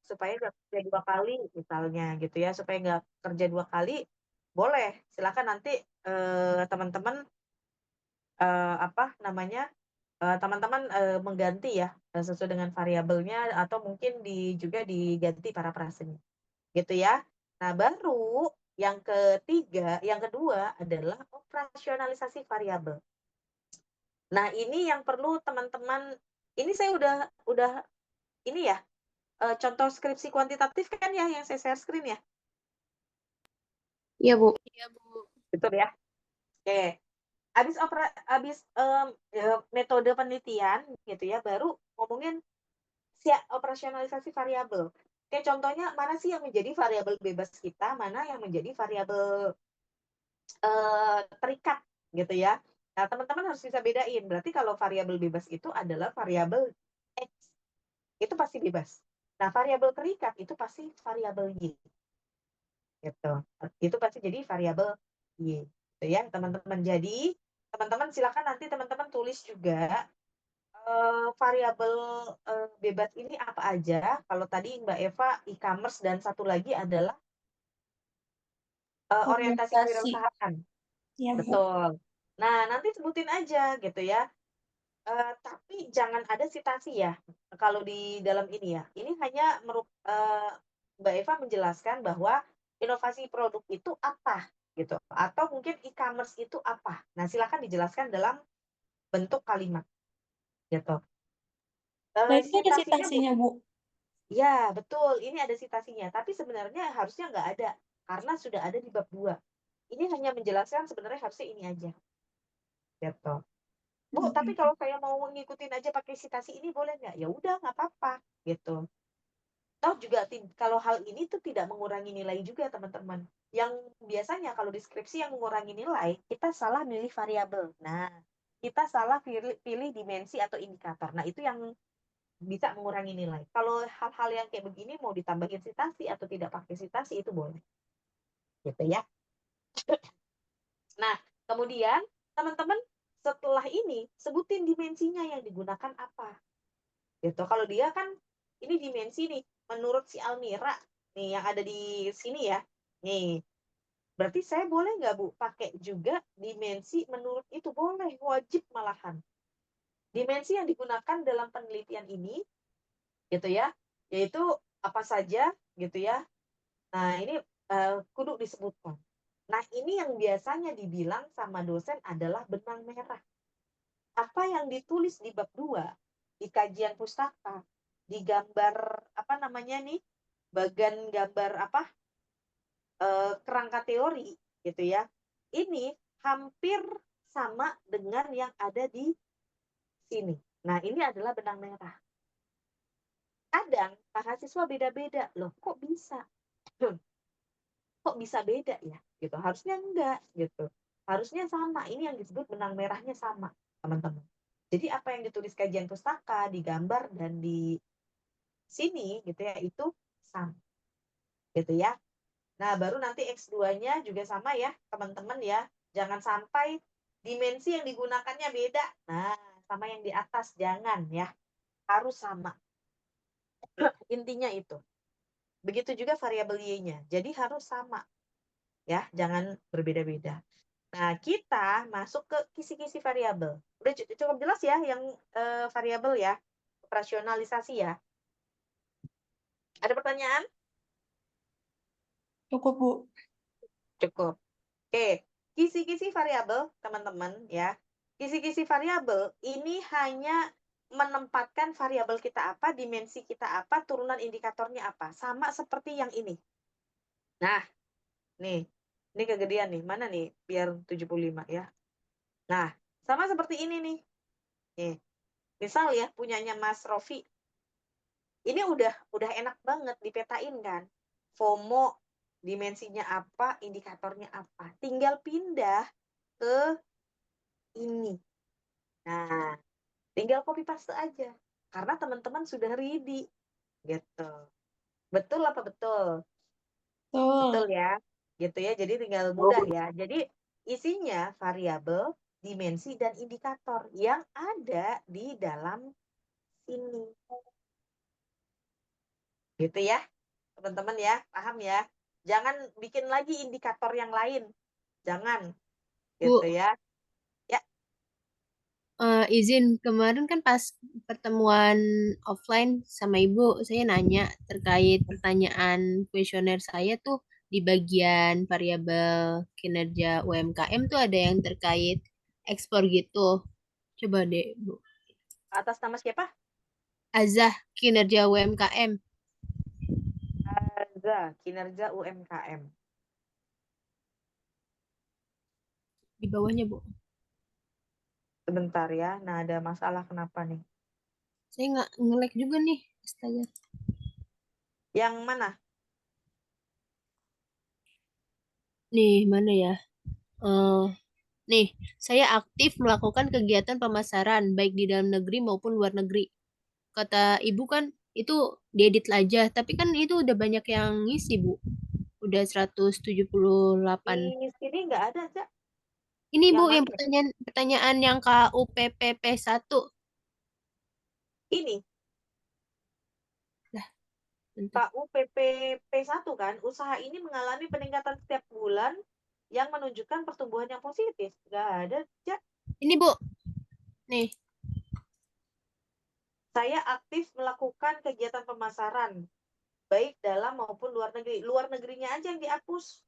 supaya nggak kerja 2 kali misalnya gitu ya, supaya nggak kerja 2 kali, boleh silakan nanti, teman-teman, apa namanya, teman-teman, mengganti ya, sesuai dengan variabelnya atau mungkin juga diganti parafrasenya, gitu ya. Nah baru yang kedua adalah operasionalisasi variabel. Nah ini yang perlu teman-teman ini saya udah ini ya, contoh skripsi kuantitatif kan ya yang saya share screen ya? Iya, Bu. Iya, Bu. Betul ya? Oke. Metode penelitian gitu ya, baru ngomongin operasionalisasi variabel. Kayak contohnya mana sih yang menjadi variabel bebas kita, mana yang menjadi variabel terikat gitu ya. Nah, teman-teman harus bisa bedain. Berarti kalau variabel bebas itu adalah variabel X, itu pasti bebas. Nah, variabel terikat itu pasti variabel Y gitu. Itu pasti jadi variabel Y gitu ya, teman-teman. Jadi, teman-teman silakan nanti teman-teman tulis juga variabel bebas ini apa aja. Kalau tadi Mbak Eva e-commerce dan satu lagi adalah orientasi Orientasi. kewirausahaan. Iya, Bu. Betul. Nah, nanti sebutin aja gitu ya. Tapi jangan ada citasi ya, kalau di dalam ini ya. Ini hanya Mbak Eva menjelaskan bahwa inovasi produk itu apa gitu, atau mungkin e-commerce itu apa. Nah, silakan dijelaskan dalam bentuk kalimat gitu. Nah, itu ada Citasinya citasinya, Bu. ya betul, ini ada citasinya, tapi sebenarnya harusnya nggak ada, karena sudah ada di bab 2. Ini hanya menjelaskan sebenarnya harusnya ini aja, gitu. Bu, tapi kalau saya mau ngikutin aja pakai citasi ini boleh nggak? Ya udah, nggak apa-apa, gitu. Toh juga kalau hal ini tuh tidak mengurangi nilai juga, teman-teman. Yang biasanya kalau deskripsi yang mengurangi nilai, kita salah milih variabel. Nah, kita salah pilih dimensi atau indikator. Nah, itu yang bisa mengurangi nilai. Kalau hal-hal yang kayak begini mau ditambahin citasi atau tidak pakai citasi itu boleh. Gitu ya. Nah, kemudian teman-teman setelah ini sebutin dimensinya yang digunakan apa. Gitu. Kalau dia kan ini dimensi nih menurut si Almira nih yang ada di sini ya. Nih, berarti saya boleh nggak Bu pakai juga dimensi menurut itu? Boleh, wajib malahan. Dimensi yang digunakan dalam penelitian ini gitu ya, yaitu apa saja gitu ya. Nah, ini kudu disebutkan. Nah, ini yang biasanya dibilang sama dosen adalah benang merah. Apa yang ditulis di bab 2 di kajian pustaka, di gambar apa namanya nih? Bagan gambar apa? Kerangka teori gitu ya. Ini hampir sama dengan yang ada di sini. Nah, ini adalah benang merah. Kadang mahasiswa beda-beda. Loh, kok bisa? Kok bisa beda ya? Gitu. Harusnya enggak gitu. Harusnya sama. Ini yang disebut benang merahnya sama, teman-teman. Jadi apa yang ditulis kajian pustaka, digambar dan di sini gitu ya, itu sama. Gitu ya. Nah, baru nanti X2-nya juga sama ya, teman-teman ya. Jangan sampai dimensi yang digunakannya beda. Nah, sama yang di atas jangan ya. Harus sama. Intinya itu. Begitu juga variabel Y-nya. Jadi harus sama ya, jangan berbeda-beda. Nah, kita masuk ke kisi-kisi variabel. Udah cukup jelas ya yang variabel ya, operasionalisasi ya. Ada pertanyaan? Cukup, Bu. Cukup. Oke, kisi-kisi variabel, teman-teman ya. Kisi-kisi variabel ini hanya menempatkan variabel kita apa, dimensi kita apa, turunan indikatornya apa. Sama seperti yang ini. Nah, nih. Ini kegedean nih. Mana nih? Biar 75 ya. Nah, sama seperti ini nih. Nih. Misal ya, punyanya Mas Rofi. Ini udah enak banget dipetain kan. FOMO, dimensinya apa, indikatornya apa. Tinggal pindah ke ini. Nah, tinggal copy paste aja. Karena teman-teman sudah ready. Gitu. Betul apa betul? Betul Betul. ya. Gitu ya. Jadi tinggal mudah ya. Jadi isinya variabel, dimensi, dan indikator yang ada di dalam sini. Gitu ya, teman-teman ya, paham ya? Jangan bikin lagi indikator yang lain, jangan, Bu, gitu ya. Ya, izin kemarin kan pas pertemuan offline sama Ibu, saya nanya terkait pertanyaan kuesioner saya tuh di bagian variabel kinerja UMKM tuh ada yang terkait ekspor gitu. Coba deh, Bu. atas nama siapa? Azah kinerja UMKM Azza, kinerja UMKM. di bawahnya, Bu. Sebentar ya, nah ada masalah kenapa nih? Saya nggak nge-lag juga nih, astaga. Yang mana? Nih, mana ya? Eh, nih, saya aktif melakukan kegiatan pemasaran baik di dalam negeri maupun luar negeri. Kata Ibu kan itu diedit aja, tapi kan itu udah banyak yang ngisi, Bu. Udah 178. Di sini nggak ada, Cak. Ini Bu Yang yang mana? pertanyaan yang KUPPP 1. Ini, Lah, bentar. KUPPP 1 kan, usaha ini mengalami peningkatan setiap bulan yang menunjukkan pertumbuhan yang positif. Nggak ada, Cak. Ini Bu, nih. Saya aktif melakukan kegiatan pemasaran, baik dalam maupun luar negeri. Luar negerinya aja yang dihapus.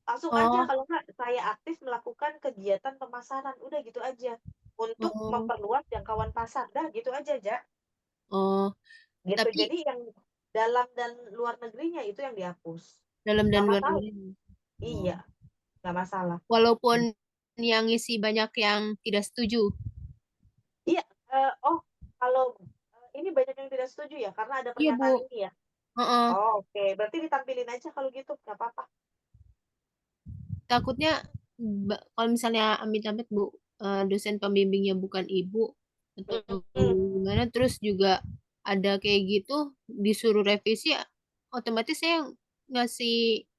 Langsung aja, Oh, kalau nggak, saya aktif melakukan kegiatan pemasaran. Udah gitu aja. Untuk oh, memperluas jangkauan pasar. Dah gitu aja, Ja. oh. Gitu. Tapi Jadi yang dalam dan luar negerinya itu yang dihapus. dalam dan Nggak luar masalah. negeri. Oh. Iya, nggak masalah. Walaupun yang ngisi banyak yang tidak setuju. Iya, oh, kalau ini banyak yang tidak setuju ya, karena ada Iya, Bu. pernyataan ini ya. Heeh. Oh, oke. Berarti ditampilin aja kalau gitu, nggak apa-apa. Takutnya kalau misalnya amit-amit Bu, dosen pembimbingnya bukan Ibu atau Hmm, gimana, terus juga ada kayak gitu disuruh revisi, otomatis saya ngasih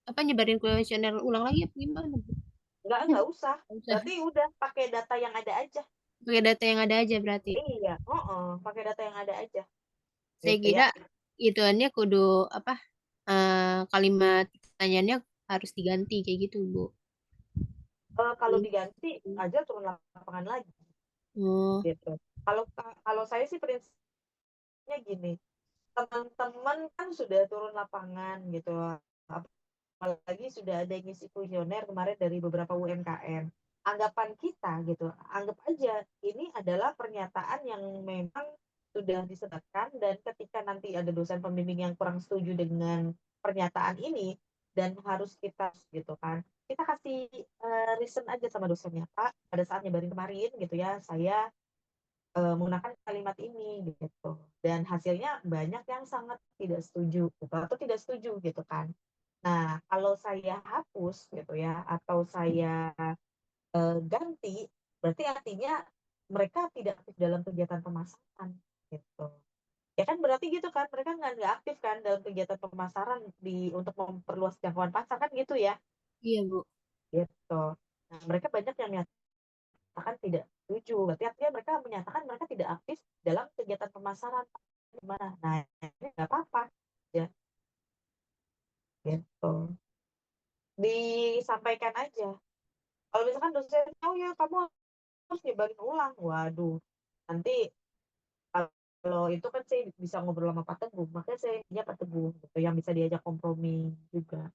apa nyebarin kuesioner ulang lagi apa gimana, Bu? nggak usah. Nggak usah. Berarti udah pakai data yang ada aja. Pakai data yang ada aja berarti. Iya, pakai data yang ada aja. Saya Gitu ya. kira ituannya kudu apa, kalimat pertanyaannya harus diganti kayak gitu, Bu. Kalau diganti aja turun lapangan lagi. Oh, Gitu. Kalau kalau saya sih prinsipnya gini, teman-teman kan sudah turun lapangan gitu, apalagi sudah ada yang ngisi kuesioner kemarin dari beberapa UMKM. Anggapan kita gitu, anggap aja ini adalah pernyataan yang memang sudah disebarkan, dan ketika nanti ada dosen pembimbing yang kurang setuju dengan pernyataan ini dan harus kita gitu kan, kita kasih reason aja sama dosennya, Pak, pada saat nyebarin kemarin gitu ya, saya menggunakan kalimat ini gitu, dan hasilnya banyak yang sangat tidak setuju gitu, atau tidak setuju gitu kan. Nah, kalau saya hapus gitu ya, atau saya ganti, berarti artinya mereka tidak aktif dalam kegiatan pemasaran gitu. Ya kan berarti gitu kan, mereka nggak aktif kan dalam kegiatan pemasaran untuk memperluas jangkauan pasar kan gitu ya, iya, Bu. gitu. Nah, mereka banyak yang menyatakan tidak setuju, berarti artinya mereka menyatakan mereka tidak aktif dalam kegiatan pemasaran. Gimana? Nah, ini nggak apa-apa ya, gitu. Disampaikan aja. Kalau misalkan dosen, oh ya kamu harus nyebarin ulang. Waduh, nanti kalau itu kan saya bisa ngobrol sama Pak Teguh, makanya saya punya Pak Teguh gitu, yang bisa diajak kompromi juga,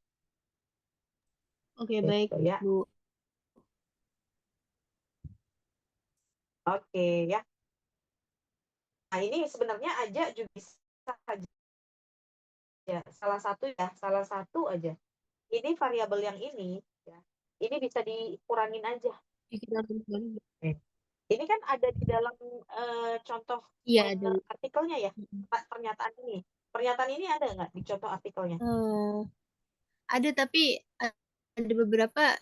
Oke, baik, gitu ya. Bu. Oke ya. Nah ini sebenarnya aja juga bisa aja, salah satu aja. Ini variabel yang ini ya, ini bisa dikurangin aja. Kita kembali. Ini kan ada di dalam contoh Iya, ada, Bu. artikelnya ya, Pak, pernyataan ini. Pernyataan ini ada nggak di contoh artikelnya? Eh, ada tapi ada beberapa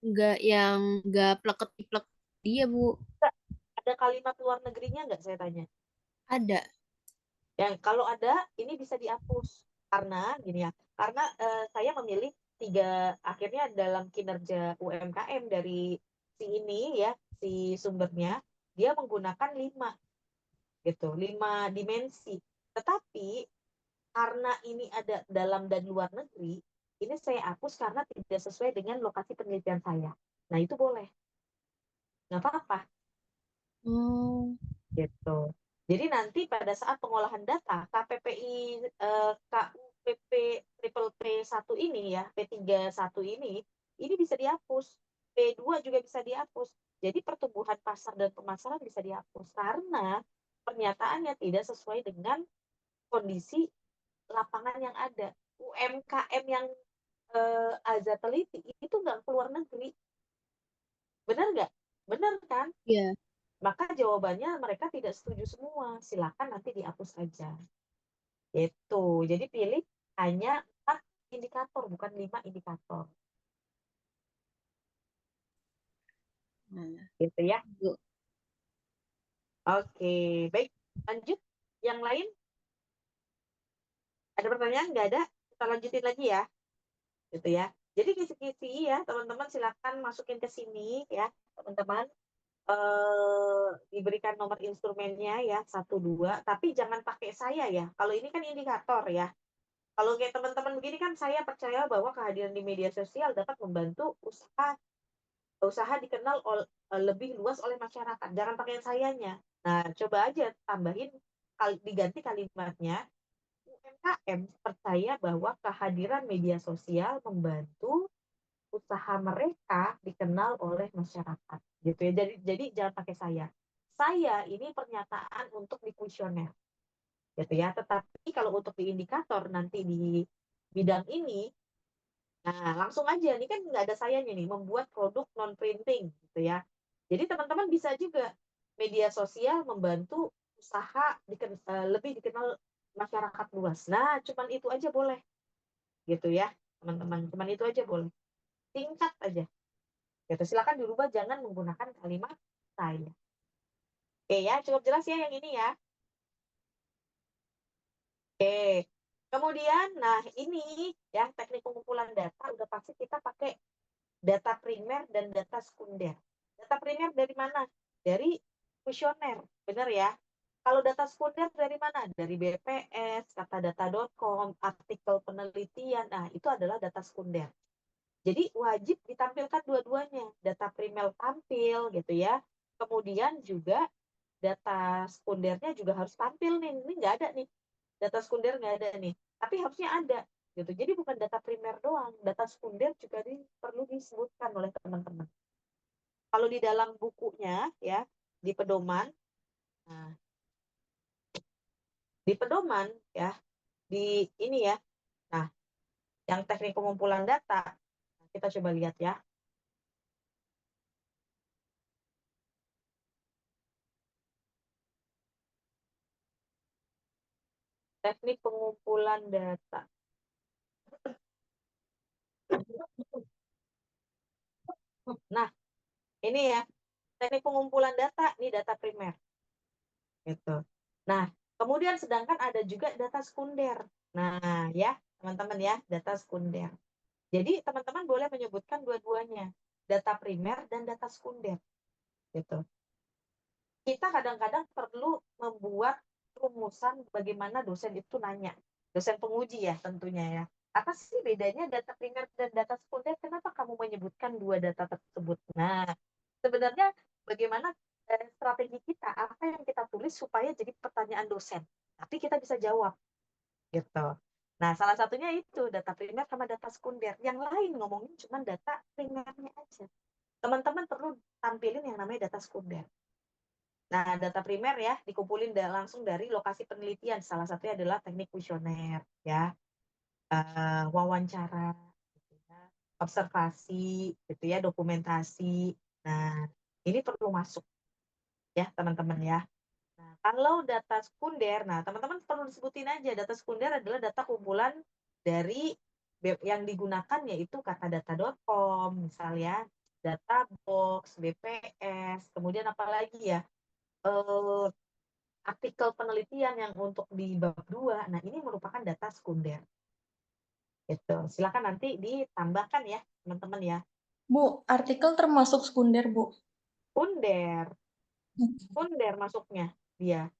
nggak yang nggak plek dia, Bu. Nggak, ada kalimat luar negerinya nggak, saya tanya? Ada. Yang kalau ada, ini bisa dihapus. Karena gini ya, karena saya memilih tiga, akhirnya dalam kinerja UMKM dari si ini ya, si sumbernya, dia menggunakan 5 gitu, 5 dimensi. Tetapi karena ini ada dalam dan luar negeri, ini saya hapus karena tidak sesuai dengan lokasi penelitian saya. Nah, itu boleh. Nggak apa-apa, Oh, gitu. Jadi nanti pada saat pengolahan data, KPPI, KUPP triple P1 ini ya, P31 ini bisa dihapus. P2 juga bisa dihapus. Jadi pertumbuhan pasar dan pemasaran bisa dihapus. Karena pernyataannya tidak sesuai dengan kondisi lapangan yang ada. UMKM yang Aza teliti itu nggak keluar negeri. Benar nggak? Benar kan? ya. Maka jawabannya mereka tidak setuju semua. Silakan nanti dihapus saja. Itu. Jadi pilih hanya 4 indikator, bukan 5 indikator. Nah, Gitu ya. Bu. Oke, baik. Lanjut. Yang lain? Ada pertanyaan? Nggak ada? Kita lanjutin lagi ya. Gitu ya. Jadi kisi-kisi ya, teman-teman silakan masukin ke sini ya, teman-teman. Diberikan nomor instrumennya ya 1, 2, tapi jangan pakai saya ya. Kalau ini kan indikator ya. Kalau kayak teman-teman begini kan saya percaya bahwa kehadiran di media sosial dapat membantu usaha dikenal lebih luas oleh masyarakat. Jangan pakai sayanya. Nah, coba aja tambahin diganti kalimatnya. UMKM percaya bahwa kehadiran media sosial membantu usaha mereka dikenal oleh masyarakat gitu ya. Jadi jangan pakai saya ini pernyataan untuk di kuesioner gitu ya. Tetapi kalau untuk di indikator nanti di bidang ini, nah langsung aja nih kan nggak ada sayanya nih, membuat produk non printing gitu ya. Jadi teman-teman bisa juga media sosial membantu usaha lebih dikenal masyarakat luas. Nah cuman itu aja boleh gitu ya teman-teman, cuman itu aja boleh, singkat aja gitu. Silakan dirubah, jangan menggunakan kalimat saya. Oke ya, cukup jelas ya yang ini ya. Oke. Kemudian, nah ini ya teknik pengumpulan data udah pasti kita pakai data primer dan data sekunder. Data primer dari mana? Dari kuesioner, benar ya? Kalau data sekunder dari mana? Dari BPS, katadata.com, artikel penelitian. Nah, itu adalah data sekunder. Jadi wajib ditampilkan dua-duanya. Data primer tampil gitu ya. Kemudian juga data sekundernya juga harus tampil nih. Ini nggak ada nih. Data sekunder nggak ada nih. Tapi harusnya ada gitu. Jadi bukan data primer doang. Data sekunder juga perlu disebutkan oleh teman-teman. Kalau di dalam bukunya ya, di pedoman, nah, di pedoman ya, di ini ya. Nah, yang teknik pengumpulan data, kita coba lihat ya. Teknik pengumpulan data. Nah, ini ya, teknik pengumpulan data, ini data primer. Gitu. Nah, kemudian sedangkan ada juga data sekunder. Nah, ya, teman-teman ya, data sekunder. Jadi, teman-teman boleh menyebutkan dua-duanya, data primer dan data sekunder. Gitu. Kita kadang-kadang perlu membuat rumusan bagaimana dosen itu nanya. Dosen penguji ya tentunya ya. Apa sih bedanya data primer dan data sekunder? Kenapa kamu menyebutkan dua data tersebut? Nah, sebenarnya bagaimana strategi kita, apa yang kita tulis supaya jadi pertanyaan dosen. Tapi kita bisa jawab gitu. Nah, salah satunya itu data primer sama data sekunder. Yang lain ngomongin cuma data primernya aja. Teman-teman perlu tampilin yang namanya data sekunder. Nah, data primer ya dikumpulin langsung dari lokasi penelitian. Salah satunya adalah teknik kuesioner, ya, wawancara, gitu ya, observasi, gitu ya, dokumentasi. Nah, ini perlu masuk ya teman-teman ya. Nah, kalau data sekunder, nah teman-teman perlu disebutin aja. Data sekunder adalah data kumpulan dari yang digunakan yaitu katadata.com, misalnya, Databox, BPS, kemudian apa lagi ya? Artikel penelitian yang untuk di bab 2. Nah, ini merupakan data sekunder. Gitu. Silakan nanti ditambahkan ya, teman-teman ya. Bu, artikel termasuk sekunder, Bu. Sekunder masuknya dia.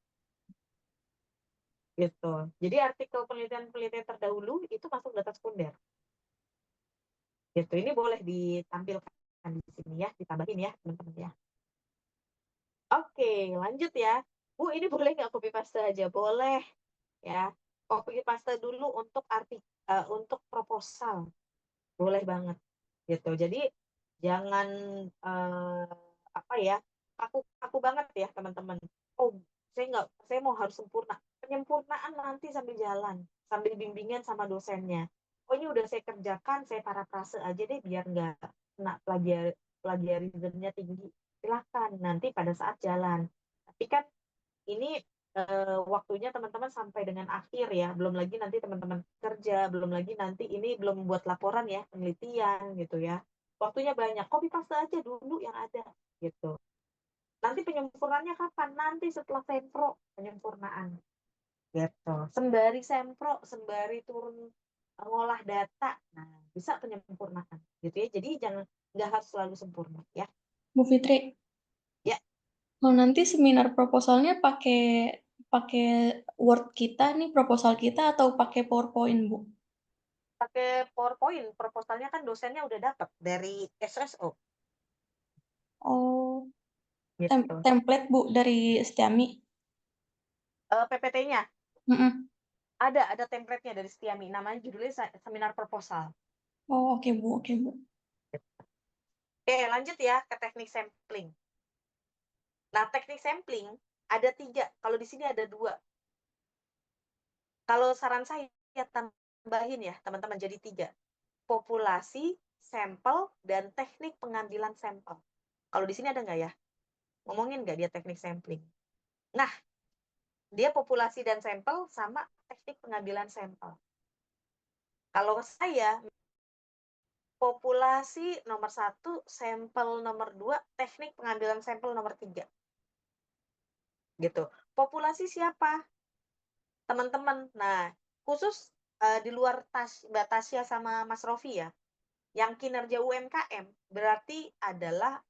gitu. Jadi artikel penelitian-penelitian terdahulu itu masuk data sekunder. Gitu. Ini boleh ditampilkan di sini ya, ditambahin ya teman-teman ya. Oke, lanjut ya. Bu, ini boleh nggak copy paste aja? Boleh ya. Copy paste dulu untuk proposal. Boleh banget gitu. Jadi jangan apa ya, kaku banget ya teman-teman. Oh, saya mau harus sempurna. Penyempurnaan nanti sambil jalan, sambil bimbingan sama dosennya. Oh, ini udah saya kerjakan, saya parafrase aja deh biar nggak kena plagiarismnya tinggi. Silakan nanti pada saat jalan. Tapi kan ini waktunya teman-teman sampai dengan akhir ya, belum lagi nanti teman-teman kerja, belum lagi nanti ini belum buat laporan ya, penelitian gitu ya. Waktunya banyak, copy paste aja dulu yang ada gitu. Nanti penyempurnaannya kapan? Nanti setelah sempro penyempurnaan gitu. Sembari sempro, sembari turun ngolah data, nah bisa penyempurnaan gitu ya. Jadi jangan nggak harus selalu sempurna ya. Bu Fitri, Ya, kalau nanti seminar proposalnya pakai pakai Word kita nih proposal kita atau pakai PowerPoint, Bu? pakai PowerPoint, proposalnya kan dosennya udah dapat dari SSO Oh, gitu. template Bu dari Setiami. PPT-nya Mm-mm. ada template-nya dari Setiami, namanya judulnya seminar proposal. Oh, oke Bu, oke Bu. Oke, lanjut ya ke teknik sampling. Nah, teknik sampling ada 3, kalau di sini ada 2. Kalau saran saya tambahin ya teman-teman jadi 3. Populasi, sampel, dan teknik pengambilan sampel. Kalau di sini ada nggak ya? Ngomongin nggak dia teknik sampling? Nah, dia populasi dan sampel sama teknik pengambilan sampel. Kalau saya populasi nomor 1, sampel nomor 2, teknik pengambilan sampel nomor 3. Gitu. Populasi siapa? Teman-teman. Nah, khusus di luar Mbak Tasya sama Mas Rofi ya, yang kinerja UMKM berarti adalah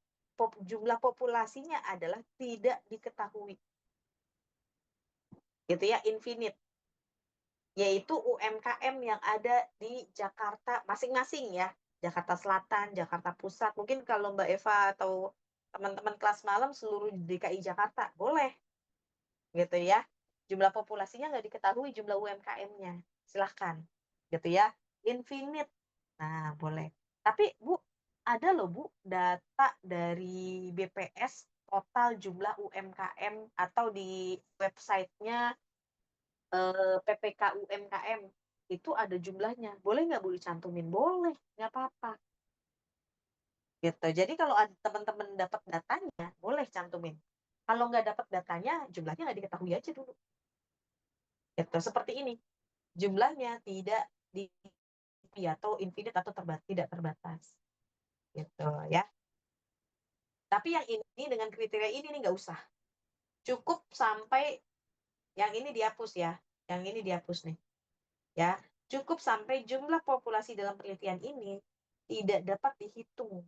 jumlah populasinya adalah tidak diketahui. Gitu ya, infinite. Yaitu UMKM yang ada di Jakarta masing-masing ya. Jakarta Selatan, Jakarta Pusat. Mungkin kalau Mbak Eva atau teman-teman kelas malam seluruh DKI Jakarta, boleh. Gitu ya. Jumlah populasinya nggak diketahui, jumlah UMKM-nya. Silahkan. Gitu ya. Infinite. Nah, boleh. Tapi Bu, ada loh Bu, data dari BPS total jumlah UMKM atau di websitenya PPK UMKM itu ada jumlahnya. Boleh nggak Bu dicantumin? Boleh, nggak apa-apa. Gitu. Jadi kalau teman-teman dapat datanya, boleh cantumin. Kalau nggak dapat datanya, jumlahnya nggak diketahui aja dulu. Gitu. Seperti ini. Jumlahnya tidak di atau infinite atau tidak terbatas. Gitu ya. Tapi yang ini dengan kriteria ini nih nggak usah. Cukup sampai yang ini dihapus ya. Yang ini dihapus nih. Ya, cukup sampai jumlah populasi dalam penelitian ini tidak dapat dihitung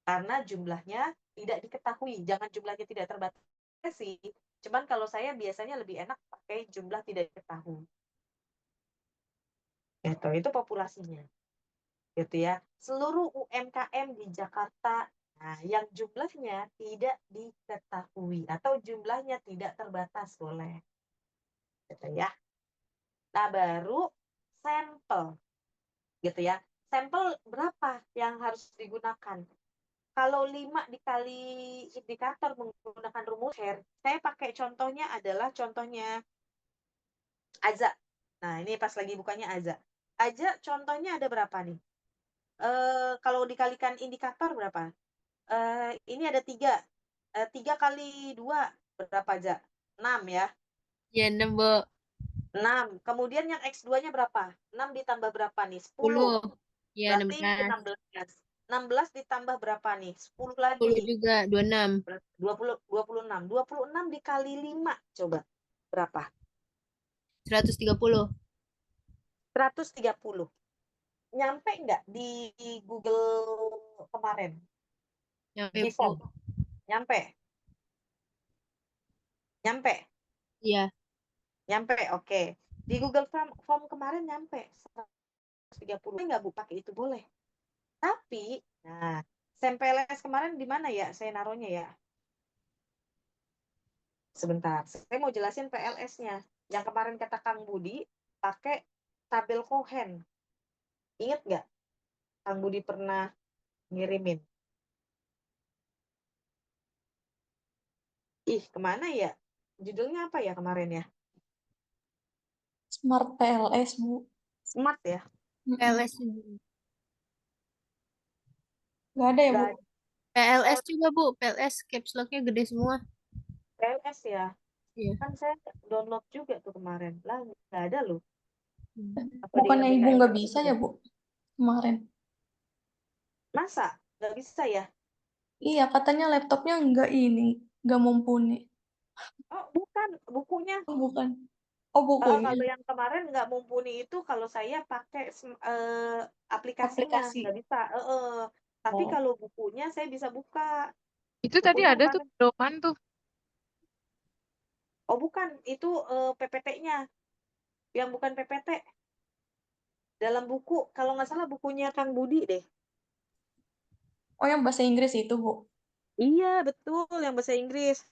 karena jumlahnya tidak diketahui. Jangan jumlahnya tidak terbatas sih. Cuman kalau saya biasanya lebih enak pakai jumlah tidak diketahui. Itu populasinya. Gitu ya. Seluruh UMKM di Jakarta, nah yang jumlahnya tidak diketahui atau jumlahnya tidak terbatas boleh. Gitu ya. Nah, baru sampel. Gitu ya. Sampel berapa yang harus digunakan? Kalau 5 dikali indikator menggunakan rumus Hare, saya pakai contohnya adalah contohnya Aza. Nah, ini pas lagi bukanya Aza. Aza contohnya ada berapa nih? Kalau dikalikan indikator berapa? Ini ada 3. 3 kali 2 berapa aja? 6 ya. Ya, 6, Bu. 6. Kemudian yang X2-nya berapa? 6 ditambah berapa nih? 10. 10. Ya, Berarti 16. 16. 16 ditambah berapa nih? 10 10 lagi. juga, 26. 26. 26 dikali 5. Coba. Berapa? 130. 130. Nyampe nggak di Google kemarin? Nyampe, Bu. G-Form. Nyampe? Nyampe? Iya. Nyampe, oke. Di Google Form kemarin nyampe 130. Nggak Bu pakai itu boleh. Tapi, nah, PLS kemarin di mana ya saya naruhnya ya? Sebentar, saya mau jelasin PLS-nya. Yang kemarin kata Kang Budi, pakai tabel Cohen. Ingat nggak? Kang Budi pernah ngirimin. Ih, kemana ya? Judulnya apa ya kemarin ya? Smart PLS, Bu. Smart ya? Mm-mm. PLS Nggak ada ya, Bu? Nggak ada. PLS Oh, juga Bu, PLS caps lock-nya gede semua. PLS ya? Iya. Kan saya download juga tuh kemarin. Lah, nggak ada loh. Apa di Bukannya Ibu LDKM nggak bisa juga? ya, Bu? Kemarin. Masa? Nggak bisa ya? Iya, katanya laptopnya nggak mumpuni. Oh, bukan. Bukunya. Oh, bukan. Oh, bukunya. Kalau yang kemarin nggak mumpuni itu kalau saya pakai aplikasinya. Aplikasi. Nggak bisa. Tapi Oh. kalau bukunya saya bisa buka. Itu tadi Bukunya ada tuh kemarin. pedoman tuh. Oh, bukan. Itu PPT-nya. Yang bukan PPT. Dalam buku. Kalau nggak salah bukunya Kang Budi deh. Oh, yang bahasa Inggris itu, Bu. Iya, betul. Yang bahasa Inggris.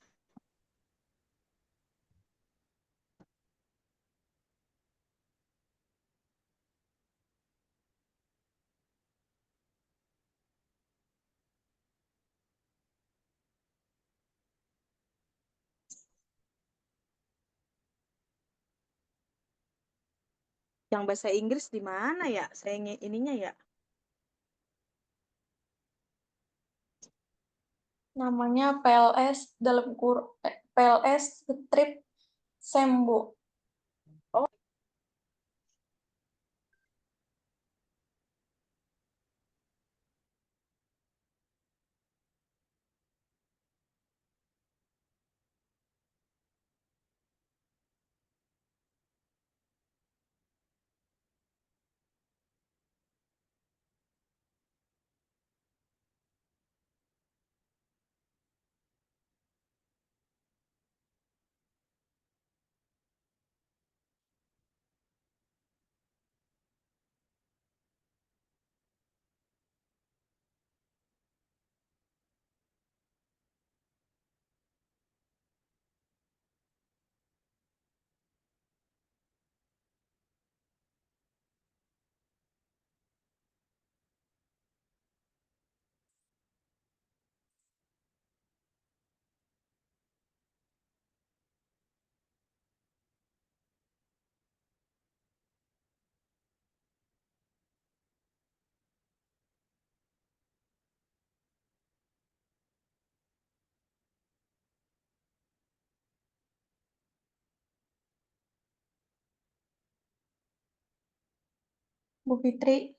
Yang bahasa Inggris di mana ya? Saya ininya ya. Namanya PLS PLS Strip Sembo. Oh, Bu Fitri.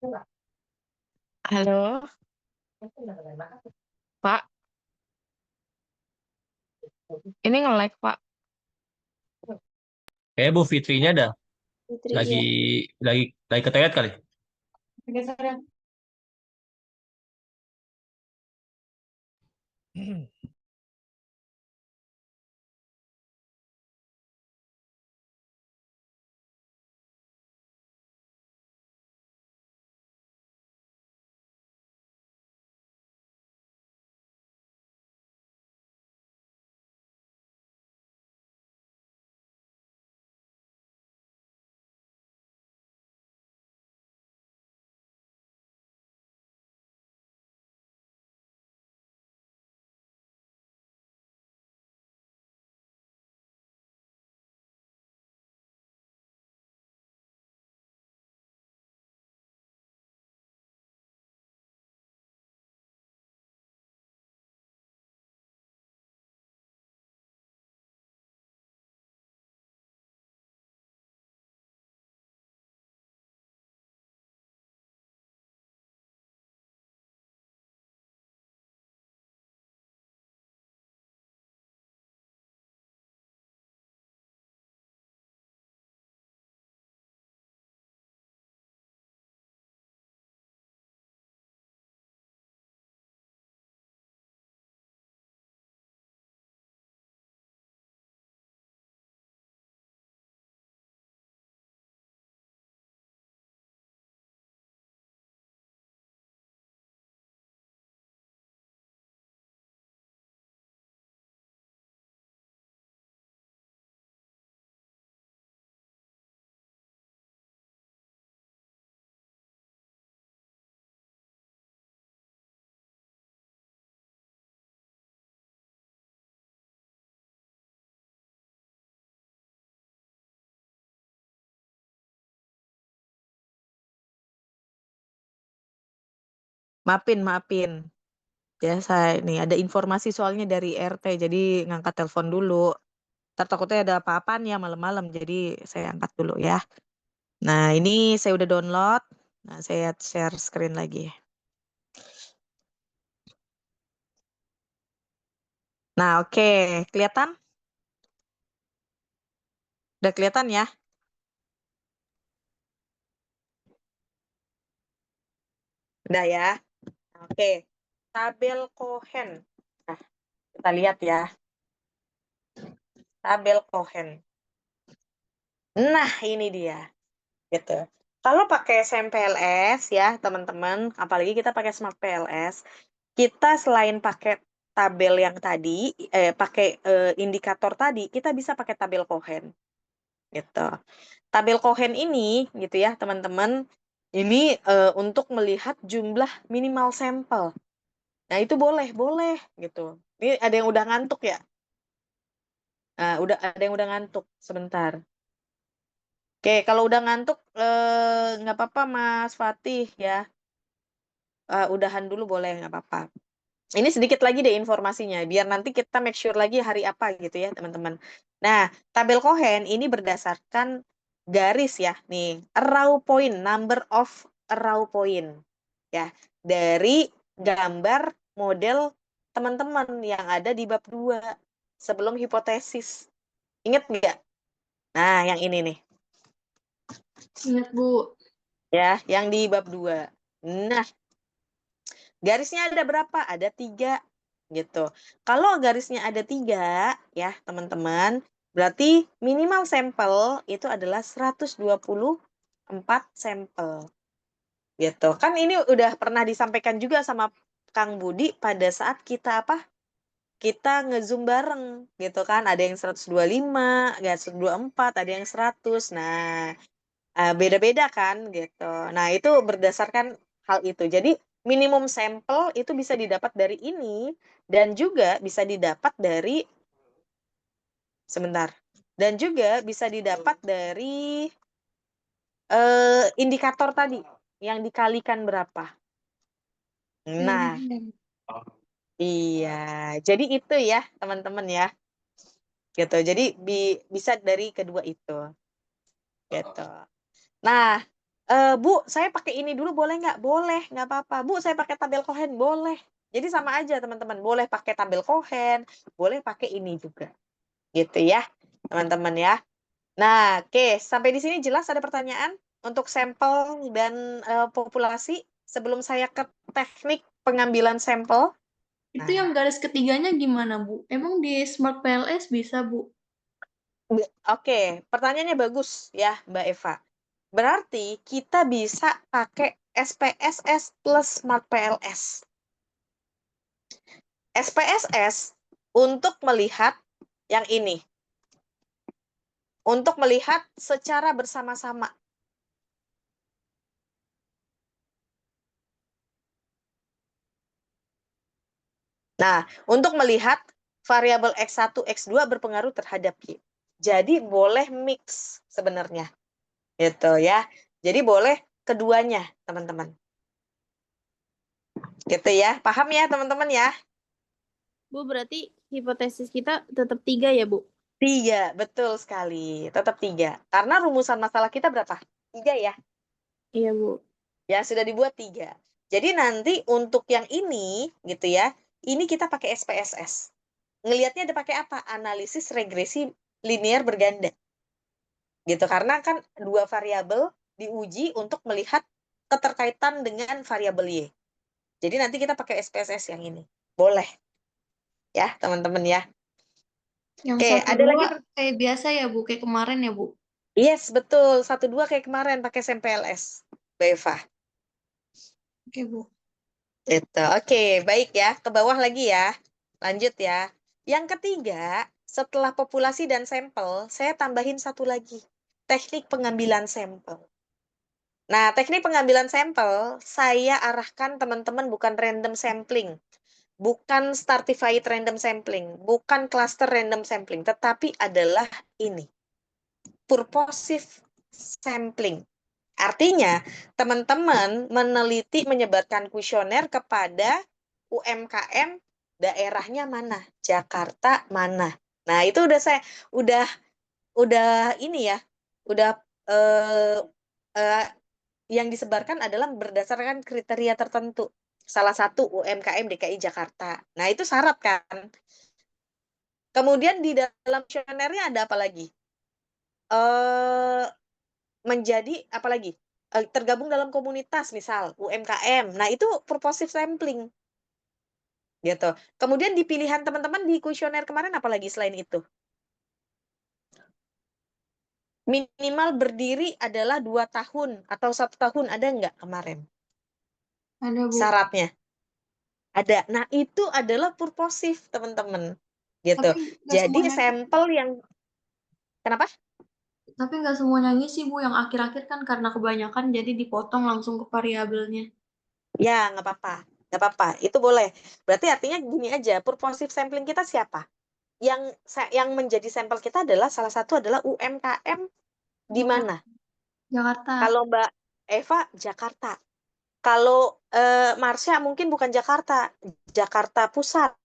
Halo, Pak. Ini nge-lag, Pak. Kayak Bu Fitrinya dah Fitri, lagi iya. lagi lagi ke toilet kali. Maafin. Ya, saya nih ada informasi soalnya dari RT, jadi ngangkat telepon dulu. Ntar takutnya ada apa-apa nih ya malam-malam, jadi saya angkat dulu ya. Nah, ini saya udah download. Nah, saya share screen lagi. Nah, oke. Kelihatan? Udah kelihatan ya? Udah ya? Oke. Tabel Cohen. Nah, kita lihat ya. Tabel Cohen. Nah, ini dia. Gitu. Kalau pakai SMPLS ya, teman-teman, apalagi kita pakai Smart PLS, kita selain pakai tabel yang tadi, pakai indikator tadi, kita bisa pakai tabel Cohen. Gitu. Tabel Cohen ini, gitu ya, teman-teman, ini untuk melihat jumlah minimal sampel. Nah, itu boleh, gitu. Ini ada yang udah ngantuk ya? Nah, ada yang udah ngantuk. Sebentar. Oke, kalau udah ngantuk, nggak apa-apa, Mas Fatih ya. Udahan dulu boleh, nggak apa-apa. Ini sedikit lagi deh informasinya, biar nanti kita make sure lagi hari apa gitu ya, teman-teman. Nah, tabel Cohen ini berdasarkan garis ya, nih, raw point, number of raw point, ya, dari gambar model teman-teman yang ada di bab 2 sebelum hipotesis. Ingat nggak? Nah, yang ini nih, Ingat, Bu. ya, yang di bab 2. Nah, garisnya ada berapa? Ada 3 gitu. Kalau garisnya ada 3 ya teman-teman, berarti minimal sampel itu adalah 124 sampel gitu. Kan ini udah pernah disampaikan juga sama Kang Budi pada saat kita apa? Kita nge-zoom bareng gitu kan. Ada yang 125, ada 124, ada yang 100. Nah, beda-beda kan gitu. Nah, itu berdasarkan hal itu. Jadi minimum sampel itu bisa didapat dari ini dan juga bisa didapat dari sebentar. Dan juga bisa didapat dari indikator tadi yang dikalikan berapa. Nah, iya. Jadi itu ya, teman-teman ya. Gitu. Jadi bisa dari kedua itu. Gitu. Nah, Bu, saya pakai ini dulu boleh nggak? Boleh, nggak apa-apa. Bu, saya pakai tabel Cohen, boleh. Jadi sama aja teman-teman, boleh pakai tabel Cohen, boleh pakai ini juga. Gitu ya, teman-teman ya. Nah, oke, sampai di sini jelas ada pertanyaan untuk sampel dan populasi sebelum saya ke teknik pengambilan sampel. Itu Nah, yang garis ketiganya gimana, Bu? Emang di Smart PLS bisa, Bu? oke, pertanyaannya bagus ya, Mbak Eva. Berarti kita bisa pakai SPSS plus Smart PLS. SPSS untuk melihat yang ini. Untuk melihat secara bersama-sama. Nah, untuk melihat variabel X1, X2 berpengaruh terhadap Y. Jadi boleh mix sebenarnya. Gitu ya. Jadi boleh keduanya, teman-teman. Gitu ya. Paham ya, teman-teman ya? Bu, berarti hipotesis kita tetap 3 ya, Bu? 3, betul sekali. Tetap 3. Karena rumusan masalah kita berapa? 3 ya. Iya, Bu. Ya, sudah dibuat 3. Jadi nanti untuk yang ini, gitu ya, ini kita pakai SPSS. Ngelihatnya ada pakai apa? Analisis regresi linear berganda. Gitu, karena kan 2 variabel diuji untuk melihat keterkaitan dengan variabel Y. Jadi nanti kita pakai SPSS yang ini. Boleh. Ya, teman-teman ya. Yang Oke, 1, ada 2 lagi. kayak biasa ya, Bu? Kayak kemarin ya, Bu? Yes, betul. 1-2 kayak kemarin pakai SMPLS. Beva. Oke, Bu. Itu. Oke, baik ya. Ke bawah lagi ya. Lanjut ya. Yang ketiga, setelah populasi dan sampel, saya tambahin satu lagi. Teknik pengambilan sampel. Nah, teknik pengambilan sampel, saya arahkan teman-teman bukan random sampling. Bukan stratified random sampling. Bukan cluster random sampling. Tetapi adalah ini. Purposive sampling. Artinya, teman-teman meneliti menyebarkan kuesioner kepada UMKM daerahnya mana, Jakarta mana. Nah, itu udah ini ya, udah eh, eh, yang disebarkan adalah berdasarkan kriteria tertentu. Salah satu UMKM DKI Jakarta. Nah, itu syarat kan. Kemudian di dalam kuesionernya ada apa lagi? Menjadi apa lagi? Tergabung dalam komunitas misal UMKM. Nah, itu purposive sampling. Gitu. Kemudian di pilihan teman-teman di kuesioner kemarin apa lagi selain itu? Minimal berdiri adalah 2 tahun atau 1 tahun, ada nggak kemarin? Ada, Bu. Syaratnya. Ada. Nah, itu adalah purposive, teman-teman. Gitu. Tapi nggak Jadi semuanya, sampel yang kenapa? tapi nggak semuanya ngisi, Bu. Yang akhir-akhir kan karena kebanyakan jadi dipotong langsung ke variabelnya. Ya, nggak apa-apa. Nggak apa-apa. Itu boleh. Berarti artinya gini aja, purposive sampling kita siapa? Yang menjadi sampel kita adalah salah satu adalah UMKM di mana? Jakarta. Kalau Mbak Eva, Jakarta. Kalau Marsha mungkin bukan Jakarta, Jakarta Pusat.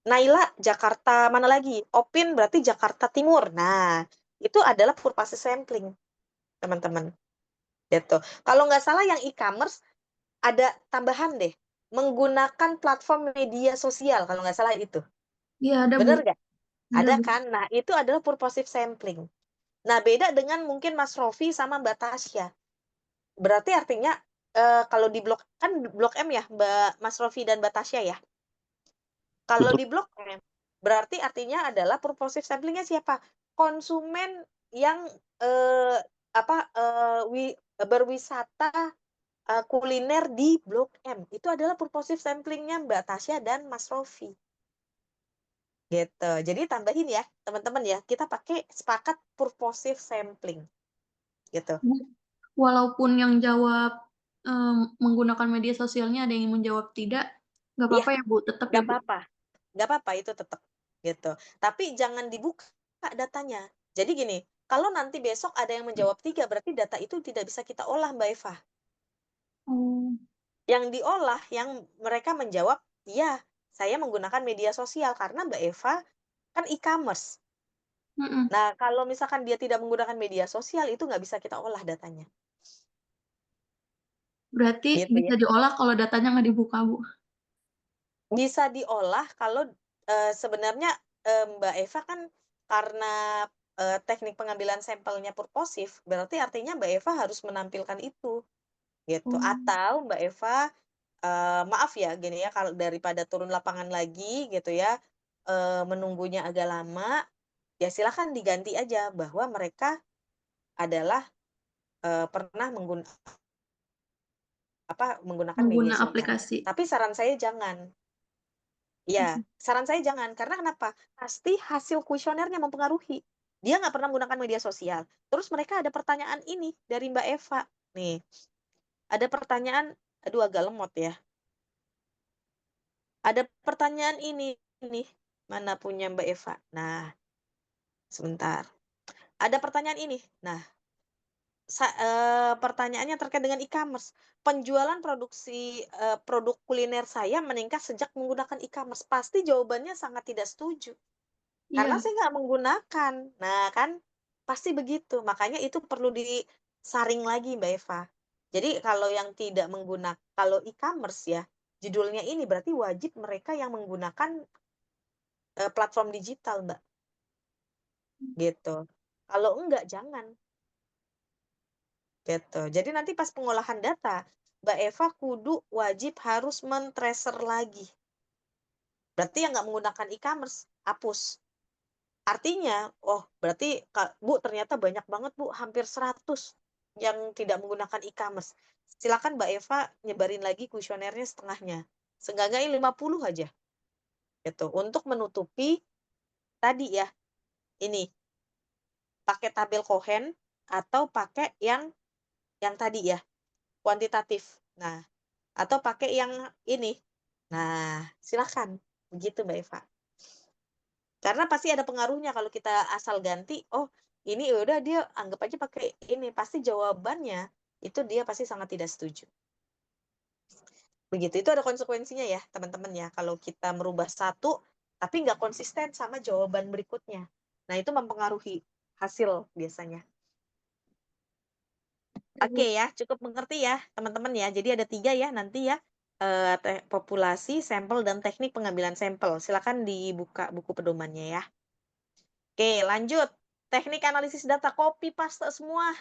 Naila, Jakarta mana lagi? Opin berarti Jakarta Timur. Nah, itu adalah purposive sampling, teman-teman. Gitu. Kalau nggak salah yang e-commerce ada tambahan deh, menggunakan platform media sosial, kalau nggak salah itu. Iya, ada, Bu. Bener nggak? Ada, Ada Bu. kan? Nah, itu adalah purposive sampling. Nah, beda dengan mungkin Mas Rofi sama Mbak Tasya. Berarti artinya kalau di blok kan blok M ya, Mas Rofi dan Mbak Tasya ya. Kalau Betul. di blok M, berarti artinya adalah purposive samplingnya siapa? Konsumen yang berwisata kuliner di blok M. Itu adalah purposive samplingnya Mbak Tasya dan Mas Rofi. Gitu. Jadi tambahin ya, teman-teman ya. Kita pakai sepakat purposive sampling. Gitu. Bu, walaupun yang jawab menggunakan media sosialnya ada yang menjawab tidak, nggak Iya, apa-apa ya, Bu. Tetap ya, nggak Bu. apa-apa. Nggak apa-apa, itu tetap. Gitu. Tapi jangan dibuka datanya. Jadi gini, kalau nanti besok ada yang menjawab 3, berarti data itu tidak bisa kita olah, Mbak Eva. Oh, Yang diolah, yang mereka menjawab, ya, saya menggunakan media sosial. Karena Mbak Eva kan e-commerce. Mm-mm. Nah, kalau misalkan dia tidak menggunakan media sosial, itu nggak bisa kita olah datanya. Berarti Gitu bisa ya. diolah kalau datanya nggak dibuka, Bu. Bisa diolah kalau sebenarnya Mbak Eva kan karena teknik pengambilan sampelnya purposif, berarti artinya Mbak Eva harus menampilkan itu, gitu. Oh. Atau Mbak Eva maaf ya gini ya, kalau daripada turun lapangan lagi gitu ya, menunggunya agak lama, ya silakan diganti aja bahwa mereka adalah pernah menggunakan media Pengguna sosial. aplikasi. Tapi saran saya jangan. Ya, saran saya jangan. Karena kenapa? Pasti hasil kuesionernya mempengaruhi. Dia nggak pernah menggunakan media sosial. Terus mereka ada pertanyaan ini dari Mbak Eva. Nih, ada pertanyaan, aduh agak lemot ya. Ada pertanyaan ini nih, mana punya Mbak Eva. Nah, sebentar. Ada pertanyaan ini. Nah, pertanyaannya terkait dengan e-commerce. Penjualan produk kuliner saya meningkat sejak menggunakan e-commerce. Pasti jawabannya sangat tidak setuju. Karena Iya. saya nggak menggunakan. Nah, kan pasti begitu. Makanya itu perlu disaring lagi, Mbak Eva. Jadi kalau yang tidak menggunakan, kalau e-commerce ya, judulnya ini berarti wajib mereka yang menggunakan platform digital, Mbak. Gitu. Kalau enggak, jangan. Gitu. Jadi nanti pas pengolahan data, Mbak Eva kudu wajib harus men-tracer lagi. Berarti yang nggak menggunakan e-commerce, hapus. Artinya, oh berarti Bu ternyata banyak banget Bu, hampir 100 yang tidak menggunakan e-commerce. Silakan Mbak Eva nyebarin lagi kuesionernya setengahnya. Seenggaknya 50 aja. Gitu. Untuk menutupi tadi ya, ini pakai tabel Cohen atau pakai yang tadi ya, kuantitatif. Nah, atau pakai yang ini. Nah, silakan. Begitu Mbak Eva. Karena pasti ada pengaruhnya kalau kita asal ganti, oh ini udah dia anggap aja pakai ini, pasti jawabannya itu dia pasti sangat tidak setuju. Begitu, itu ada konsekuensinya ya teman-teman ya, kalau kita merubah satu tapi nggak konsisten sama jawaban berikutnya. Nah itu mempengaruhi hasil biasanya. Oke ya, cukup mengerti ya teman-teman ya. Jadi ada 3 ya nanti ya, populasi, sampel, dan teknik pengambilan sampel. Silakan dibuka buku pedomannya ya. Oke, lanjut. Teknik analisis data, copy paste semua.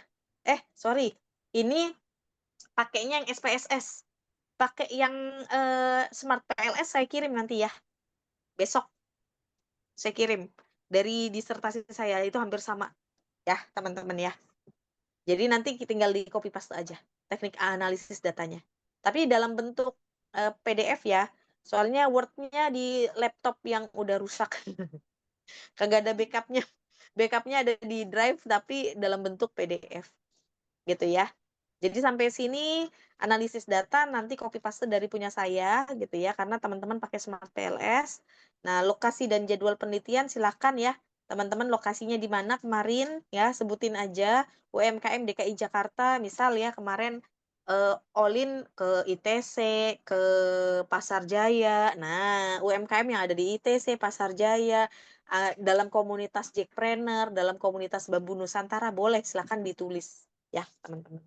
Sorry. Ini pakainya yang SPSS. Pakai yang Smart PLS saya kirim nanti ya. Besok saya kirim. Dari disertasi saya itu hampir sama. Ya, teman-teman ya. Jadi nanti tinggal di copy paste aja. Teknik analisis datanya. Tapi dalam bentuk PDF ya. Soalnya Word-nya di laptop yang udah rusak. Kagak ada backupnya. Backupnya ada di drive tapi dalam bentuk PDF. Gitu ya. Jadi sampai sini analisis data nanti copy paste dari punya saya gitu ya, karena teman-teman pakai Smart PLS. Nah, lokasi dan jadwal penelitian silakan ya. Teman-teman lokasinya di mana kemarin ya, sebutin aja UMKM DKI Jakarta, misal ya kemarin Olin ke ITC, ke Pasar Jaya. Nah, UMKM yang ada di ITC, Pasar Jaya, dalam komunitas Jackpreneur, dalam komunitas Bambu Nusantara boleh silakan ditulis ya, teman-teman.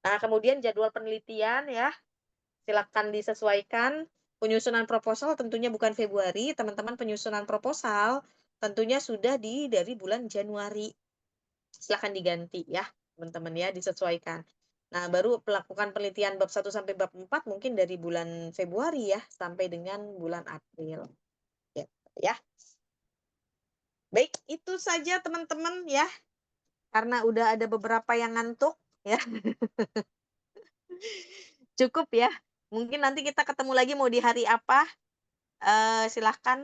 Nah, kemudian jadwal penelitian ya, silakan disesuaikan. Penyusunan proposal tentunya bukan Februari, teman-teman penyusunan proposal tentunya sudah dari bulan Januari. Silakan diganti ya, teman-teman ya, disesuaikan. Nah, baru melakukan penelitian bab 1 sampai bab 4 mungkin dari bulan Februari ya, sampai dengan bulan April. Ya. Baik, itu saja teman-teman ya. Karena udah ada beberapa yang ngantuk ya. Cukup ya. Mungkin nanti kita ketemu lagi mau di hari apa. Silahkan